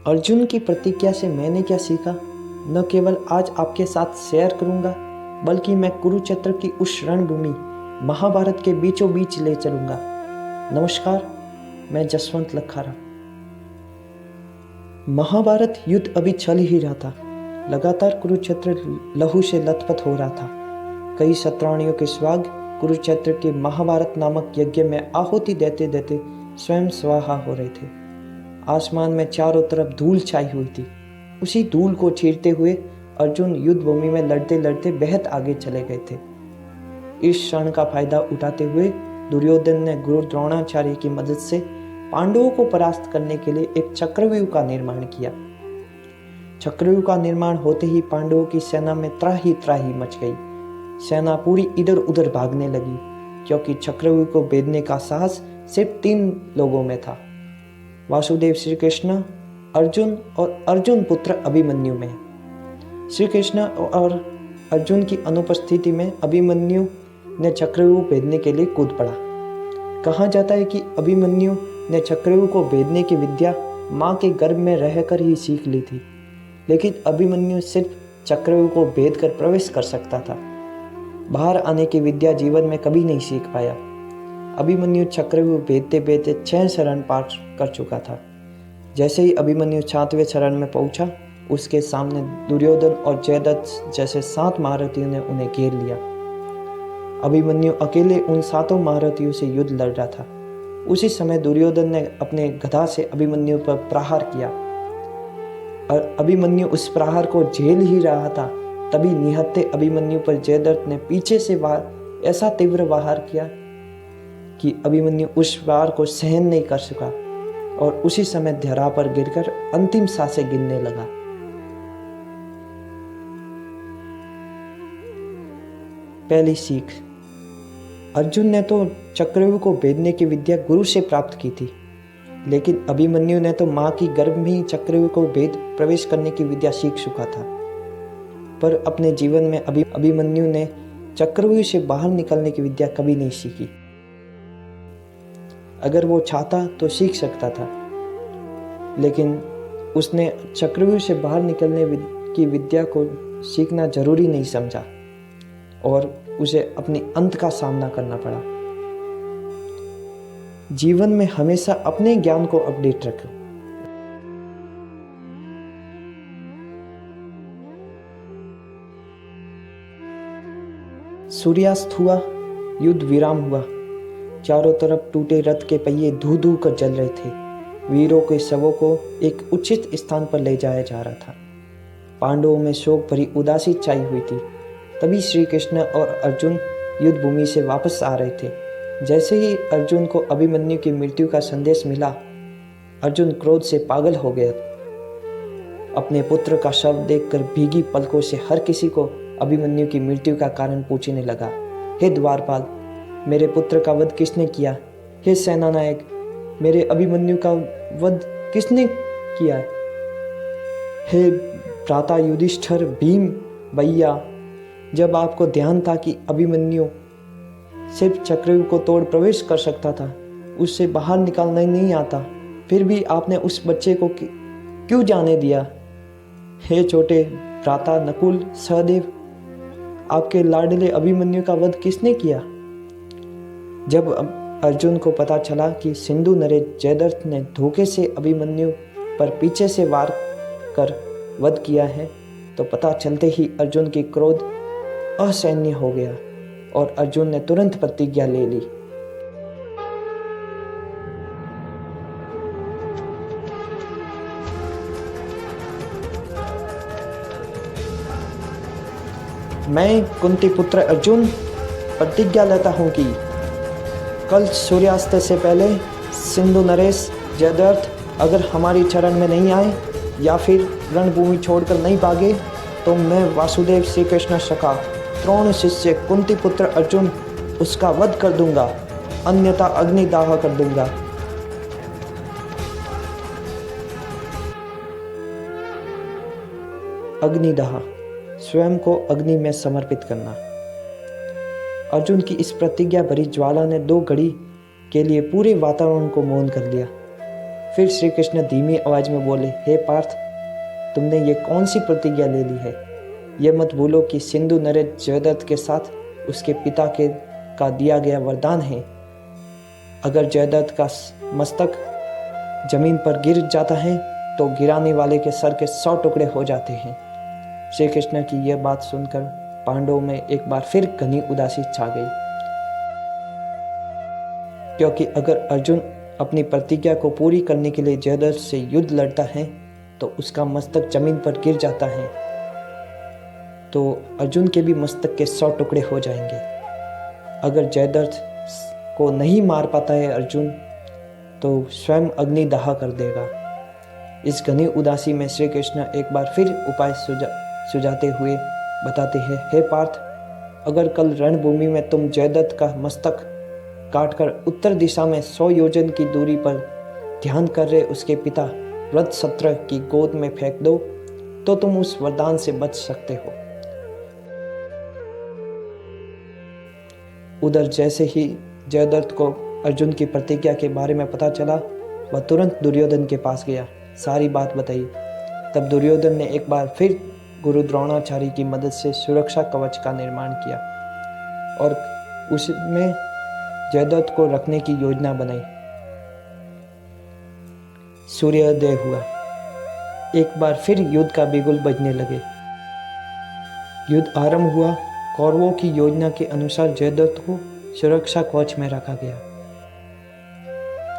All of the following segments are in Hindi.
अर्जुन की प्रतिज्ञा से मैंने क्या सीखा, न केवल आज आपके साथ शेयर करूंगा, बल्कि मैं कुरुक्षेत्र की उस रणभूमि महाभारत के बीचों बीच ले चलूंगा। नमस्कार, मैं जसवंत लखारा। महाभारत युद्ध अभी चल ही रहा था। लगातार कुरुक्षेत्र लहू से लथपथ हो रहा था। कई शत्राणियों के स्वाग कुरुक्षेत्र के महाभारत नामक यज्ञ में आहुति देते देते स्वयं स्वाहा हो रहे थे। आसमान में चारों तरफ धूल छाई हुई थी। उसी धूल को चीरते हुए अर्जुन युद्ध भूमि में लड़ते लड़ते बेहद आगे चले गए थे। इस क्षण का फायदा उठाते हुए दुर्योधन ने गुरु द्रोणाचार्य की मदद से पांडवों को परास्त करने के लिए एक चक्रव्यूह का निर्माण किया। चक्रव्यूह का निर्माण होते ही पांडवों की सेना में त्राही त्राही मच गई। सेना पूरी इधर उधर भागने लगी, क्योंकि चक्रव्यूह को भेदने का साहस सिर्फ 3 लोगों में था, वासुदेव श्री कृष्ण, अर्जुन और अर्जुन पुत्र अभिमन्यु में। श्री कृष्ण और अर्जुन की अनुपस्थिति में अभिमन्यु ने चक्रव्यूह भेदने के लिए कूद पड़ा। कहा जाता है कि अभिमन्यु ने चक्रव्यूह को भेदने की विद्या माँ के गर्भ में रहकर ही सीख ली थी, लेकिन अभिमन्यु सिर्फ चक्रव्यूह को भेद कर प्रवेश कर सकता था। बाहर आने की विद्या जीवन में कभी नहीं सीख पाया। अभिमन्यु चक्रव्यूह भेदते भेदते 6 शरण पार कर चुका था। जैसे ही अभिमन्यु 7वें शरण में पहुंचा, उसके सामने दुर्योधन और जयद्रथ जैसे 7 महारथियों ने उन्हें घेर लिया। अभिमन्यु अकेले उन 7 महारथियों से युद्ध लड़ रहा था। उसी समय दुर्योधन ने अपने गदा से अभिमन्यु पर प्रहार किया और अभिमन्यु उस प्रहार को झेल ही रहा था। तभी निहत्थे अभिमन्यु पर जयद्रथ ने पीछे से ऐसा तीव्र वार किया कि अभिमन्यु उस वार को सहन नहीं कर सका और उसी समय धरा पर गिरकर अंतिम सांसें गिनने लगा। पहली सीख, अर्जुन ने तो चक्रव्यूह को भेदने की विद्या गुरु से प्राप्त की थी, लेकिन अभिमन्यु ने तो माँ की गर्भ में ही चक्रव्यूह को भेद प्रवेश करने की विद्या सीख चुका था। पर अपने जीवन में अभिमन्यु ने चक्रव्यूह से बाहर निकलने की विद्या कभी नहीं सीखी। अगर वो चाहता तो सीख सकता था, लेकिन उसने चक्रव्यूह से बाहर निकलने की विद्या को सीखना जरूरी नहीं समझा और उसे अपने अंत का सामना करना पड़ा। जीवन में हमेशा अपने ज्ञान को अपडेट रखो। सूर्यास्त हुआ, युद्ध विराम हुआ। चारों तरफ टूटे रथ के पहिए धू धू कर जल रहे थे। वीरों के शवों को एक उचित स्थान पर ले जाया जा रहा था। पांडवों में शोक भरी उदासी छाई हुई थी। तभी श्री कृष्ण और अर्जुन युद्ध भूमि से वापस आ रहे थे। जैसे ही अर्जुन को अभिमन्यु की मृत्यु का संदेश मिला, अर्जुन क्रोध से पागल हो गया। अपने पुत्र का शव देखकर भीगी पलकों से हर किसी को अभिमन्यु की मृत्यु का कारण पूछने लगा। हे द्वारपाल, मेरे पुत्र का वध किसने किया? हे सेनानायक, मेरे अभिमन्यु का वध किसने किया? हे भ्राता युधिष्ठिर, भीम भैया, जब आपको ध्यान था कि अभिमन्यु सिर्फ चक्रव्यूह को तोड़ प्रवेश कर सकता था, उससे बाहर निकालना नहीं आता, फिर भी आपने उस बच्चे को क्यों जाने दिया? हे छोटे भ्राता नकुल, सहदेव, आपके लाडले अभिमन्यु का वध किसने किया? जब अर्जुन को पता चला कि सिंधु नरेश जयद्रथ ने धोखे से अभिमन्यु पर पीछे से वार कर वध किया है, तो पता चलते ही अर्जुन की क्रोध असहनीय हो गया और अर्जुन ने तुरंत प्रतिज्ञा ले ली। मैं कुंती पुत्र अर्जुन प्रतिज्ञा लेता हूँ कि कल सूर्यास्त से पहले सिंधु नरेश जयद्रथ अगर हमारी चरण में नहीं आए या फिर रणभूमि छोड़कर नहीं भागे, तो मैं वासुदेव श्री कृष्ण सखा द्रोण शिष्य कुंती पुत्र अर्जुन उसका वध कर दूंगा, अन्यथा अग्निदाह कर दूंगा। अग्निदाह, स्वयं को अग्नि में समर्पित करना। अर्जुन की इस प्रतिज्ञा भरी ज्वाला ने 2 घड़ी के लिए पूरे वातावरण को मौन कर दिया। फिर श्री कृष्ण धीमी आवाज में बोले, हे पार्थ, तुमने ये कौन सी प्रतिज्ञा ले ली है? यह मत भूलो कि सिंधु नरेश जयद्रथ के साथ उसके पिता का दिया गया वरदान है। अगर जयद्रथ का मस्तक जमीन पर गिर जाता है तो गिराने वाले के सर के 100 टुकड़े हो जाते हैं। श्री कृष्ण की यह बात सुनकर पांडवों में एक बार फिर घनी उदासी छा गई, क्योंकि अगर अर्जुन अपनी प्रतिज्ञा को पूरी करने के लिए जयद्रथ से युद्ध लड़ता है तो उसका मस्तक जमीन पर गिर जाता है तो अर्जुन के भी मस्तक के 100 टुकड़े हो जाएंगे। अगर जयद्रथ को नहीं मार पाता है अर्जुन तो स्वयं अग्निदाह कर देगा। इस घनी उदासी में श्री कृष्ण एक बार फिर उपाय सुझाते हुए बताते हैं, हे पार्थ, अगर कल रणभूमि में तुम जयद्रथ का मस्तक काटकर उत्तर दिशा में 100 योजन की दूरी पर ध्यान कर रहे उसके पिता वृत्रशत्रु की गोद में फेंक दो तो तुम उस वरदान से बच सकते हो। उधर जैसे ही जयद्रथ को अर्जुन की प्रतिज्ञा के बारे में पता चला, वह तुरंत दुर्योधन के पास गया, सारी बात बताई। तब दुर्योधन ने एक बार फिर गुरु द्रोणाचार्य की मदद से सुरक्षा कवच का निर्माण किया और उसमें जयद्रथ को रखने की योजना बनाई। सूर्योदय हुआ। एक बार फिर युद्ध का बिगुल बजने लगे। युद्ध आरंभ हुआ। कौरवों की योजना के अनुसार जयद्रथ को सुरक्षा कवच में रखा गया।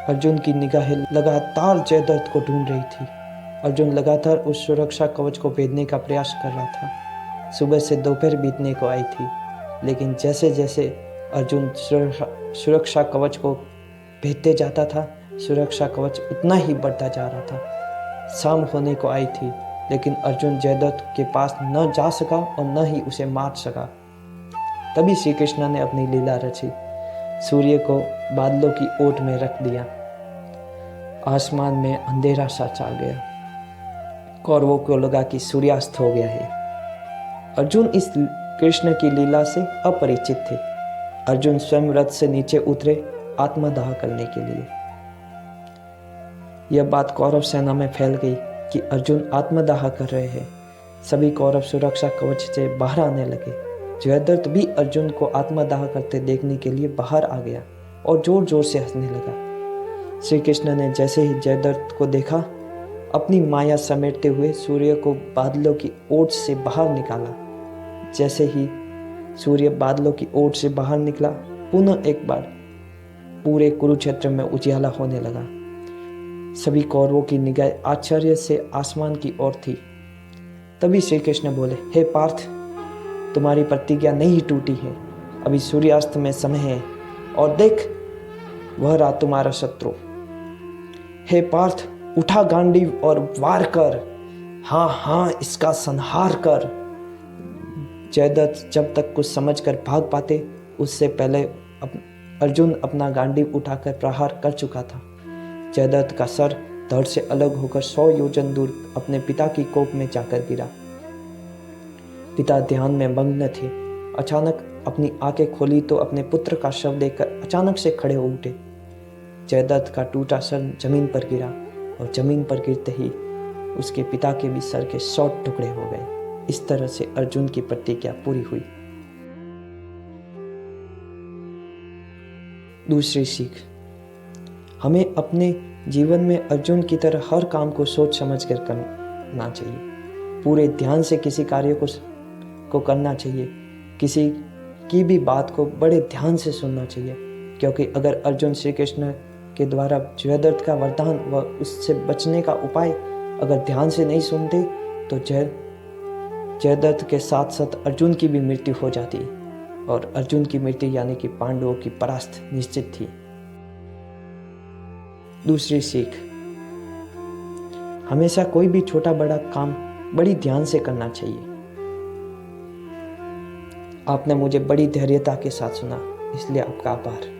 अर्जुन की निगाहें लगातार जयद्रथ को ढूंढ रही थी। अर्जुन लगातार उस सुरक्षा कवच को भेदने का प्रयास कर रहा था। सुबह से दोपहर बीतने को आई थी, लेकिन जैसे जैसे अर्जुन सुरक्षा कवच को भेदते जाता था, सुरक्षा कवच उतना ही बढ़ता जा रहा था। शाम होने को आई थी, लेकिन अर्जुन जयद्रथ के पास न जा सका और न ही उसे मार सका। तभी श्री कृष्ण ने अपनी लीला रची। सूर्य को बादलों की ओट में रख दिया। आसमान में अंधेरा सा छा गया। कौरवों को लगा कि सूर्यास्त हो गया है। अर्जुन इस कृष्ण की लीला से अपरिचित थे। अर्जुन स्वयं रथ से नीचे उतरे आत्मदाह करने के लिए। यह बात कौरव सेना में फैल गई कि अर्जुन आत्मदाह कर रहे हैं। सभी कौरव सुरक्षा कवच से बाहर आने लगे। जयद्रथ भी अर्जुन को आत्मदाह करते देखने के लिए बाहर आ गया और जोर जोर से हंसने लगा। श्री कृष्ण ने जैसे ही जयद्रथ को देखा, अपनी माया समेटते हुए सूर्य को बादलों की ओट से बाहर निकाला। जैसे ही सूर्य बादलों की ओट से बाहर निकला, पुनः एक बार पूरे कुरुक्षेत्र में उजियाला होने लगा। सभी कौरवों की निगाह आश्चर्य से आसमान की ओर थी। तभी श्री कृष्ण बोले, हे पार्थ, तुम्हारी प्रतिज्ञा नहीं टूटी है। अभी सूर्यास्त में समय है और देख, वह रहा तुम्हारा शत्रु। हे पार्थ, उठा गांडीव और वार कर। हाँ हाँ, इसका संहार कर। जयद्रथ जब तक कुछ समझकर भाग पाते, उससे पहले अर्जुन अपना गांडीव उठाकर प्रहार कर चुका था। जयद्रथ का सर धड़ से अलग होकर 100 योजन दूर अपने पिता की कोख में जाकर गिरा। पिता ध्यान में मग्न थे। अचानक अपनी आंखें खोली तो अपने पुत्र का शव देखकर अचानक से खड़े हो उठे। जयद्रथ का टूटा सर जमीन पर गिरा और जमीन पर गिरते ही उसके पिता के भी सर के 100 टुकड़े हो गए। इस तरह से अर्जुन की प्रतिज्ञा पूरी हुई। दूसरी सीख, हमें अपने जीवन में अर्जुन की तरह हर काम को सोच समझ कर करना चाहिए। पूरे ध्यान से किसी कार्य को करना चाहिए। किसी की भी बात को बड़े ध्यान से सुनना चाहिए, क्योंकि अगर अर्जुन श्री कृष्ण के द्वारा जयद्रथ का वरदान व उससे बचने का उपाय अगर ध्यान से नहीं सुनते तो जयद्रथ के साथ साथ अर्जुन की भी मृत्यु हो जाती, और अर्जुन की मृत्यु यानी कि पांडवों की परास्त निश्चित थी। दूसरी सीख, हमेशा कोई भी छोटा बड़ा काम बड़ी ध्यान से करना चाहिए। आपने मुझे बड़ी धैर्यता के साथ सुना, इसलिए आपका आभार।